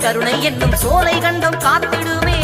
கருணை என்னும் சோலை கண்டும் காத்திடுமே.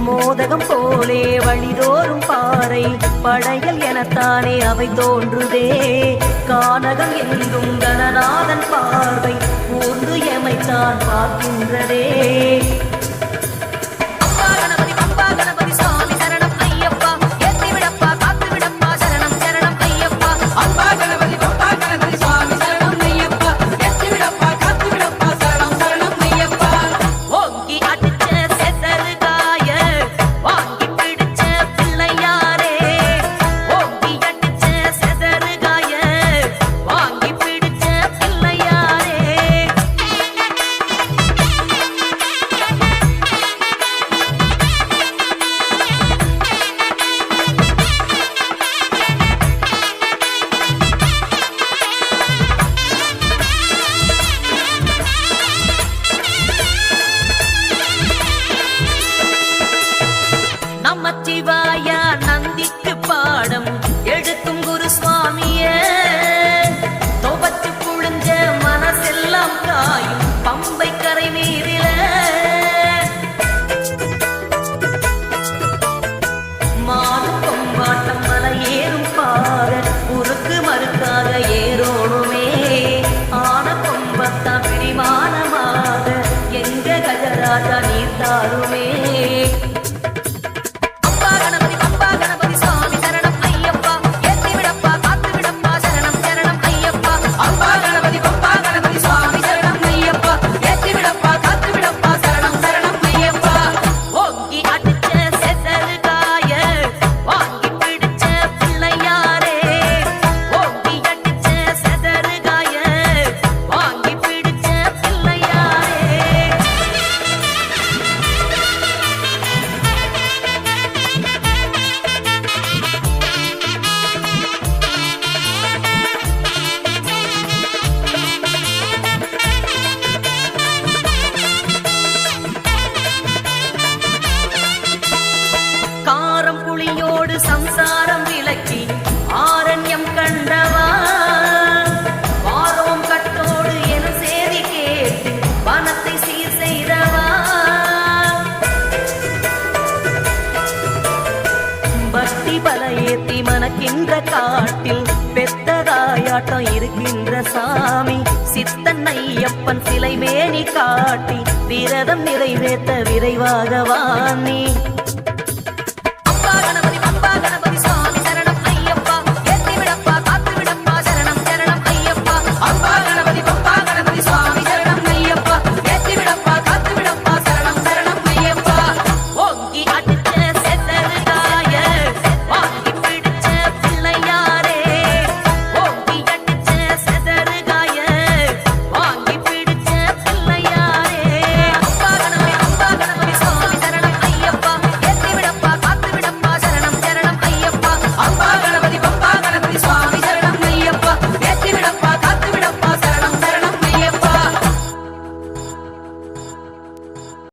மோதகம் போலே வழிதோறும் பாறை படைகள் எனத்தானே அவை தோன்றுதே. கானகம் எங்கும் கணநாதன் பார்வை கூர்ந்து எமைத்தான் பார்க்கின்றதே. நமச்சிவாயா நந்திக்கு பாடம் எடுக்கும் குரு சுவாமிய தோபச்சு புழிஞ்ச மனசெல்லாம் காயும் பம்பை கரை நீரில மாடு கொம்பாட்டம் மலை ஏறும் பார உருக்கு மறுக்காக ஏறோணுமே. ஆன கொம்பத்தா பிடிமானமாக எங்க கஜராஜா நீர் தாருமே. சம்சாரம் விலக்கி ஆரண்யம் கண்டவா வாரோம் கட்டோடு என சேதி கேட்டு வனத்தை சீர் செய்தவா பக்தி பல ஏத்தி மனக்கின்ற காட்டில் பெத்ததாயாட்டம் இருக்கின்ற சாமி சித்தன் ஐயப்பன் சிலை மேனி காட்டி விரதம் நிறைவேற்ற விரைவாக வா நீ. அப்பா கணபதி, அப்பா கணபதி.